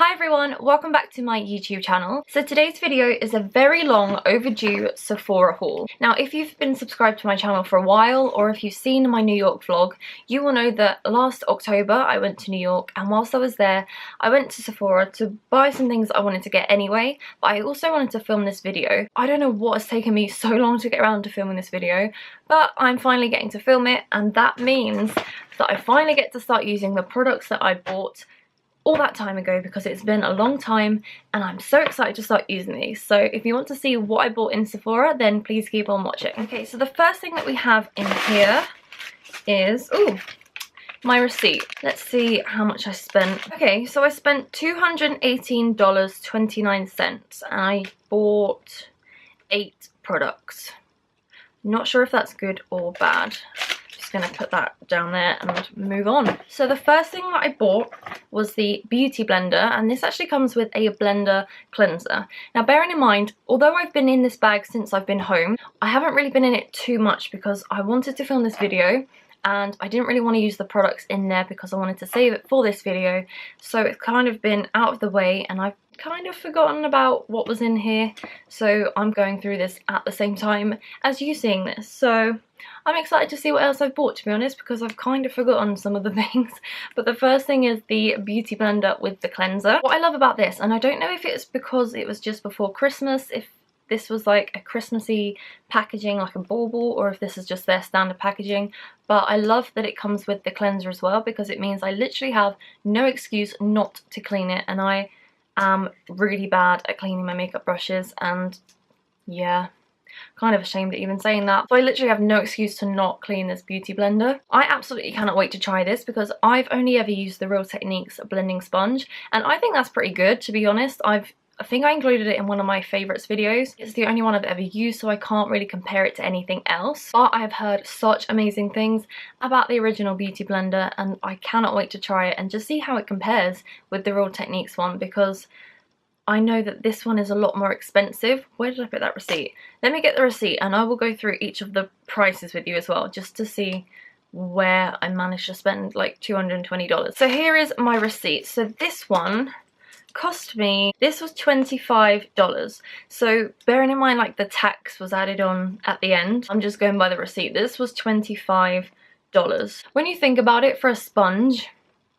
Hi everyone, welcome back to my YouTube channel. So today's video is a very long overdue Sephora haul. Now if you've been subscribed to my channel for a while, or if you've seen my New York vlog, you will know that last October I went to New York, and whilst I was there I went to Sephora to buy some things I wanted to get anyway, but I also wanted to film this video. I don't know what has taken me so long to get around to filming this video, but I'm finally getting to film it, and that means that I finally get to start using the products that I bought all that time ago, because it's been a long time and I'm so excited to start using these. So if you want to see what I bought in Sephora, then please keep on watching. Okay, so the first thing that we have in here is my receipt. Let's see how much I spent. Okay, so I spent $218.29 and I bought 8 products. Not sure if that's good or bad. Gonna put that down there and move on. So the first thing that I bought was the beauty blender, and this actually comes with a blender cleanser. Now bearing in mind, although I've been in this bag since I've been home, I haven't really been in it too much because I wanted to film this video and I didn't really want to use the products in there because I wanted to save it for this video. So it's kind of been out of the way and I've kind of forgotten about what was in here, so I'm going through this at the same time as you seeing this. So I'm excited to see what else I've bought, to be honest, because I've kind of forgotten some of the things. But the first thing is the beauty blender with the cleanser. What I love about this, and I don't know if it's because it was just before Christmas, if this was like a Christmassy packaging like a bauble, or if this is just their standard packaging, but I love that it comes with the cleanser as well, because it means I literally have no excuse not to clean it, and I am really bad at cleaning my makeup brushes, and yeah, kind of ashamed at even saying that. So I literally have no excuse to not clean this beauty blender. I absolutely cannot wait to try this because I've only ever used the Real Techniques blending sponge, and I think that's pretty good, to be honest. I think I included it in one of my favourites videos. It's the only one I've ever used, so I can't really compare it to anything else. But I have heard such amazing things about the original beauty blender, and I cannot wait to try it and just see how it compares with the Real Techniques one, because I know that this one is a lot more expensive. Where did I put that receipt? Let me get the receipt and I will go through each of the prices with you as well, just to see where I managed to spend like $220. So here is my receipt. So this one cost me, this was $25. So bearing in mind like the tax was added on at the end, I'm just going by the receipt. This was $25. When you think about it, for a sponge,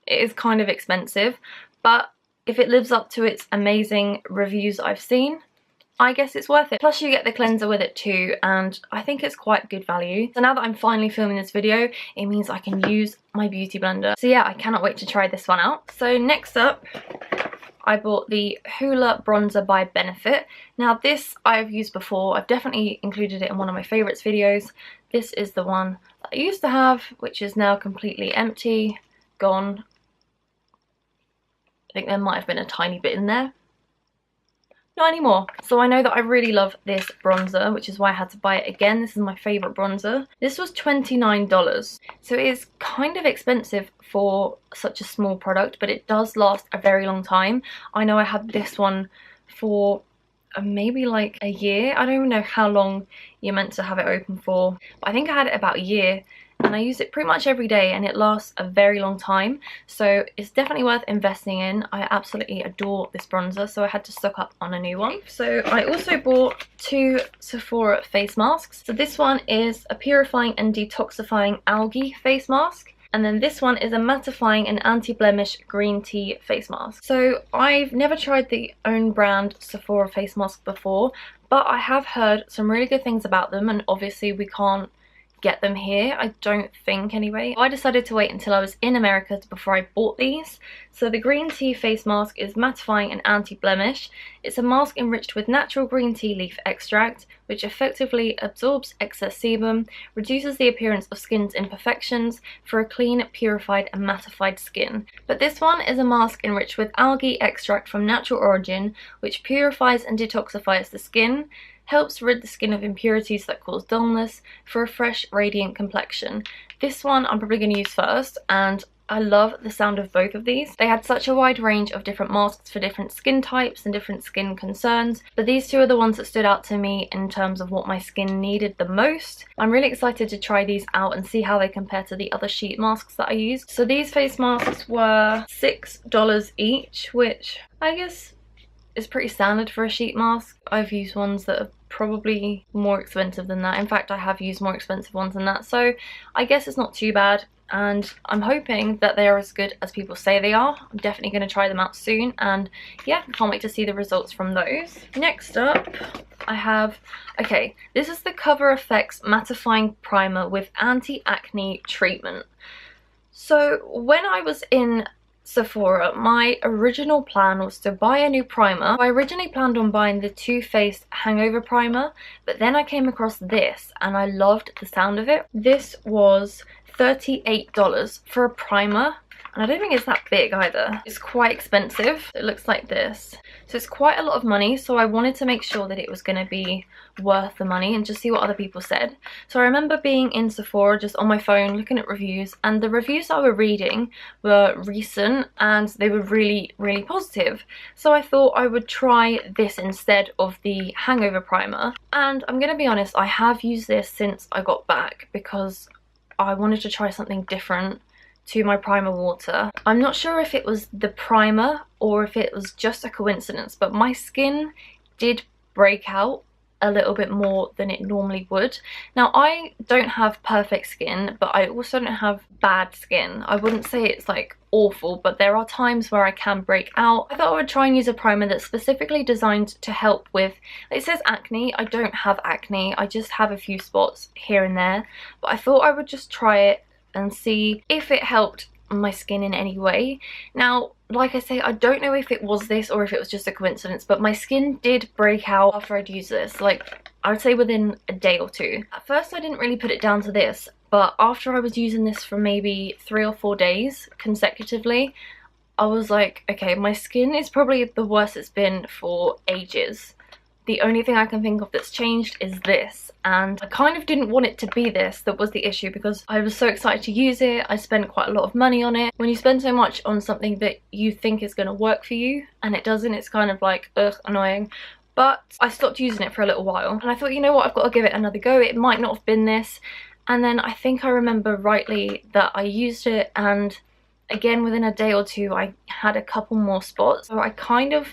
it is kind of expensive, but if it lives up to its amazing reviews I've seen, I guess it's worth it. Plus you get the cleanser with it too, and I think it's quite good value. So now that I'm finally filming this video, it means I can use my beauty blender. So yeah, I cannot wait to try this one out. So next up, I bought the Hoola Bronzer by Benefit. Now this I've used before. I've definitely included it in one of my favourites videos. This is the one that I used to have, which is now completely empty, gone. I think there might have been a tiny bit in there. Not anymore. So I know that I really love this bronzer, which is why I had to buy it again. This is my favourite bronzer. This was $29. So it is kind of expensive for such a small product, but it does last a very long time. I know I had this one for maybe like a year. I don't even know how long you're meant to have it open for, but I think I had it about a year. And I use it pretty much every day and it lasts a very long time, so it's definitely worth investing in. I absolutely adore this bronzer, so I had to stock up on a new one. So I also bought 2 Sephora face masks. So this one is a purifying and detoxifying algae face mask, and then this one is a mattifying and anti-blemish green tea face mask. So I've never tried the own brand Sephora face mask before, but I have heard some really good things about them, and obviously we can't get them here, I don't think anyway. I decided to wait until I was in America before I bought these. So the green tea face mask is mattifying and anti-blemish. It's a mask enriched with natural green tea leaf extract, which effectively absorbs excess sebum, reduces the appearance of skin's imperfections for a clean, purified and mattified skin. But this one is a mask enriched with algae extract from natural origin, which purifies and detoxifies the skin, helps rid the skin of impurities that cause dullness for a fresh, radiant complexion. This one I'm probably going to use first, and I love the sound of both of these. They had such a wide range of different masks for different skin types and different skin concerns, but these two are the ones that stood out to me in terms of what my skin needed the most. I'm really excited to try these out and see how they compare to the other sheet masks that I used. So these face masks were $6 each, which I guess is pretty standard for a sheet mask. I've used ones that are probably more expensive than that. In fact, I have used more expensive ones than that, so I guess it's not too bad. And I'm hoping that they are as good as people say they are. I'm definitely going to try them out soon, and yeah, can't wait to see the results from those. Next up, I have, okay, this is the Cover FX Mattifying Primer with Anti-Acne Treatment. So when I was in Sephora, my original plan was to buy a new primer. I originally planned on buying the Too Faced Hangover Primer, but then I came across this and I loved the sound of it. This was $38 for a primer, and I don't think it's that big either. It's quite expensive. It looks like this. So it's quite a lot of money, so I wanted to make sure that it was going to be worth the money and just see what other people said. So I remember being in Sephora just on my phone looking at reviews, and the reviews I were reading were recent and they were really positive. So I thought I would try this instead of the Hangover Primer, and I'm going to be honest, I have used this since I got back because I wanted to try something different to my primer water. I'm not sure if it was the primer or if it was just a coincidence, but my skin did break out a little bit more than it normally would. Now, I don't have perfect skin, but I also don't have bad skin. I wouldn't say it's like awful, but there are times where I can break out. I thought I would try and use a primer that's specifically designed to help with, it says acne. I don't have acne, I just have a few spots here and there, but I thought I would just try it and see if it helped my skin in any way. Now, like I say, I don't know if it was this or if it was just a coincidence, but my skin did break out after I'd used this, like I would say within a day or two. At first I didn't really put it down to this, but after I was using this for maybe 3 or 4 days consecutively, I was like, okay, my skin is probably the worst it's been for ages. The only thing I can think of that's changed is this, and I kind of didn't want it to be this that was the issue because I was so excited to use it. I spent quite a lot of money on it. When you spend so much on something that you think is going to work for you and it doesn't, it's kind of like, ugh, annoying. But I stopped using it for a little while and I thought, you know what, I've got to give it another go. It might not have been this. And then I think I remember rightly that I used it, and again within a day or two I had a couple more spots. So I kind of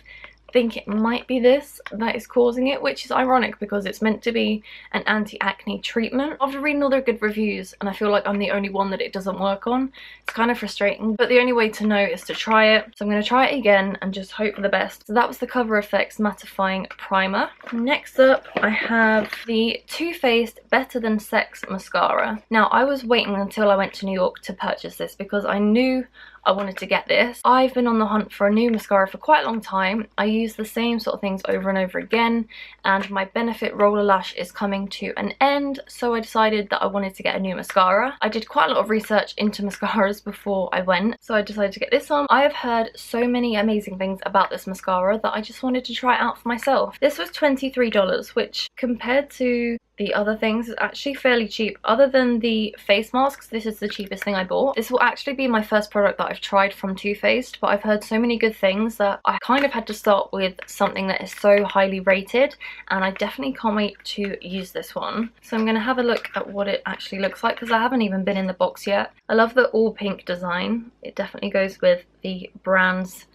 think it might be this that is causing it, which is ironic because it's meant to be an anti-acne treatment. After reading all their good reviews, and I feel like I'm the only one that it doesn't work on, it's kind of frustrating, but the only way to know is to try it. So I'm going to try it again and just hope for the best. So that was the Cover FX Mattifying Primer. Next up I have the Too Faced Better Than Sex Mascara. Now, I was waiting until I went to New York to purchase this because I knew I wanted to get this. I've been on the hunt for a new mascara for quite a long time. I use the same sort of things over and over again, and my Benefit Roller Lash is coming to an end, so I decided that I wanted to get a new mascara. I did quite a lot of research into mascaras before I went, so I decided to get this one. I have heard so many amazing things about this mascara that I just wanted to try it out for myself. This was $23, which compared to the other things is actually fairly cheap. Other than the face masks, this is the cheapest thing I bought. This will actually be my first product that I've tried from Too Faced, but I've heard so many good things that I kind of had to start with something that is so highly rated, and I definitely can't wait to use this one. So I'm going to have a look at what it actually looks like because I haven't even been in the box yet. I love the all pink design. It definitely goes with the brand's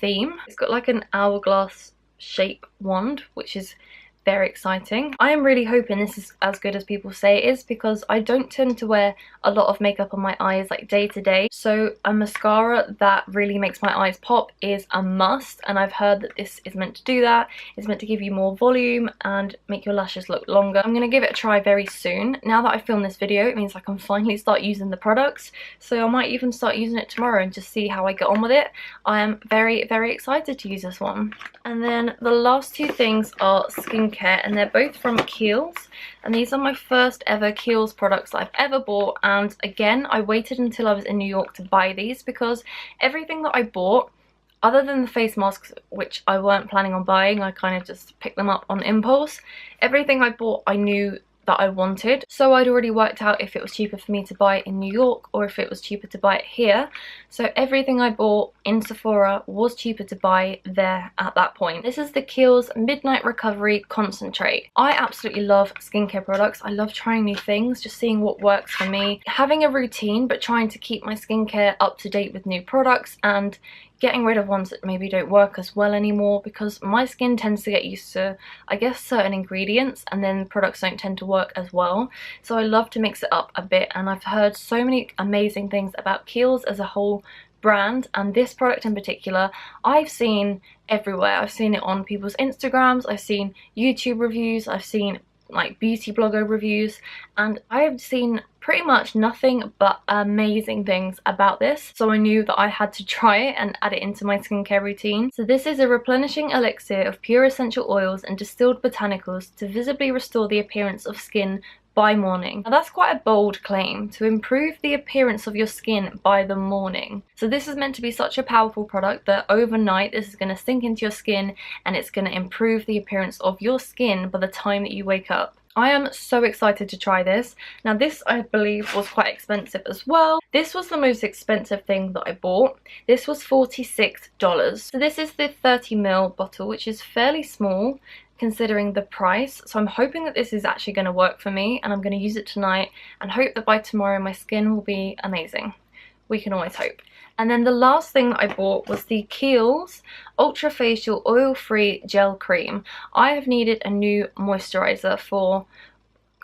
theme. It's got like an hourglass shape wand, which is very exciting. I am really hoping this is as good as people say it is because I don't tend to wear a lot of makeup on my eyes like day to day, so a mascara that really makes my eyes pop is a must, and I've heard that this is meant to do that. It's meant to give you more volume and make your lashes look longer. I'm going to give it a try very soon. Now that I filmed this video, it means I can finally start using the products, so I might even start using it tomorrow and just see how I get on with it. I am very excited to use this one. And then the last two things are skincare, and they're both from Kiehl's, and these are my first ever Kiehl's products that I've ever bought. And again, I waited until I was in New York to buy these because everything that I bought, other than the face masks, which I weren't planning on buying, I kind of just picked them up on impulse, everything I bought I knew that I wanted. So I'd already worked out if it was cheaper for me to buy it in New York or if it was cheaper to buy it here. So everything I bought in Sephora was cheaper to buy there at that point. This is the Kiehl's Midnight Recovery Concentrate. I absolutely love skincare products. I love trying new things, just seeing what works for me. Having a routine but trying to keep my skincare up to date with new products and getting rid of ones that maybe don't work as well anymore, because my skin tends to get used to, I guess, certain ingredients and then products don't tend to work as well. So I love to mix it up a bit, and I've heard so many amazing things about Kiehl's as a whole brand, and this product in particular I've seen everywhere. I've seen it on people's Instagrams, I've seen YouTube reviews, I've seen like beauty blogger reviews, and I have seen pretty much nothing but amazing things about this, so I knew that I had to try it and add it into my skincare routine. So this is a replenishing elixir of pure essential oils and distilled botanicals to visibly restore the appearance of skin by morning. Now that's quite a bold claim, to improve the appearance of your skin by the morning. So this is meant to be such a powerful product that overnight this is going to sink into your skin and it's going to improve the appearance of your skin by the time that you wake up. I am so excited to try this. Now this, I believe, was quite expensive as well. This was the most expensive thing that I bought. This was $46. So this is the 30ml bottle, which is fairly small considering the price. So I'm hoping that this is actually going to work for me, and I'm going to use it tonight and hope that by tomorrow my skin will be amazing. We can always hope. And then the last thing that I bought was the Kiehl's Ultra Facial Oil-Free Gel Cream. I have needed a new moisturizer for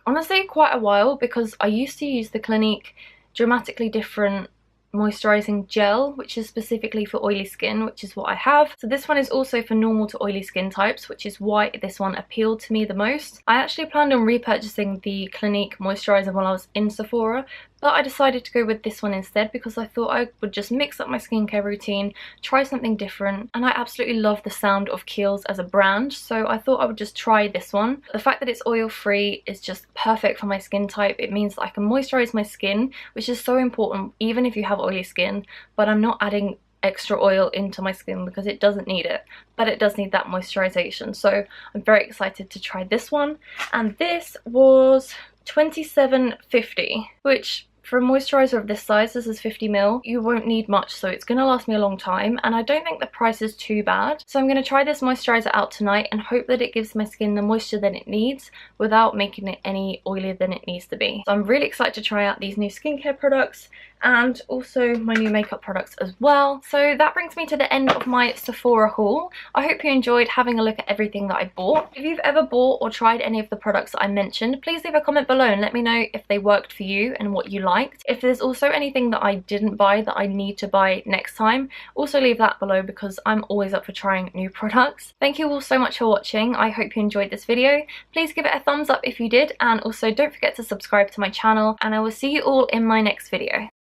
honestly quite a while, because I used to use the Clinique Dramatically Different moisturizing gel, which is specifically for oily skin, which is what I have. So this one is also for normal to oily skin types, which is why this one appealed to me the most. I actually planned on repurchasing the Clinique moisturizer while I was in Sephora, but I decided to go with this one instead because I thought I would just mix up my skincare routine, try something different, and I absolutely love the sound of Kiehl's as a brand, so I thought I would just try this one. The fact that it's oil free is just perfect for my skin type. It means that I can moisturize my skin, which is so important even if you have oily skin, but I'm not adding extra oil into my skin because it doesn't need it, but it does need that moisturization. So I'm very excited to try this one, and this was $27.50, which for a moisturizer of this size, this is 50ml, you won't need much, so it's going to last me a long time, and I don't think the price is too bad. So I'm going to try this moisturizer out tonight and hope that it gives my skin the moisture that it needs without making it any oilier than it needs to be. So I'm really excited to try out these new skincare products and also my new makeup products as well. So that brings me to the end of my Sephora haul. I hope you enjoyed having a look at everything that I bought. If you've ever bought or tried any of the products that I mentioned, please leave a comment below and let me know if they worked for you and what you liked. If there's also anything that I didn't buy that I need to buy next time, also leave that below because I'm always up for trying new products. Thank you all so much for watching. I hope you enjoyed this video. Please give it a thumbs up if you did, and also don't forget to subscribe to my channel, and I will see you all in my next video.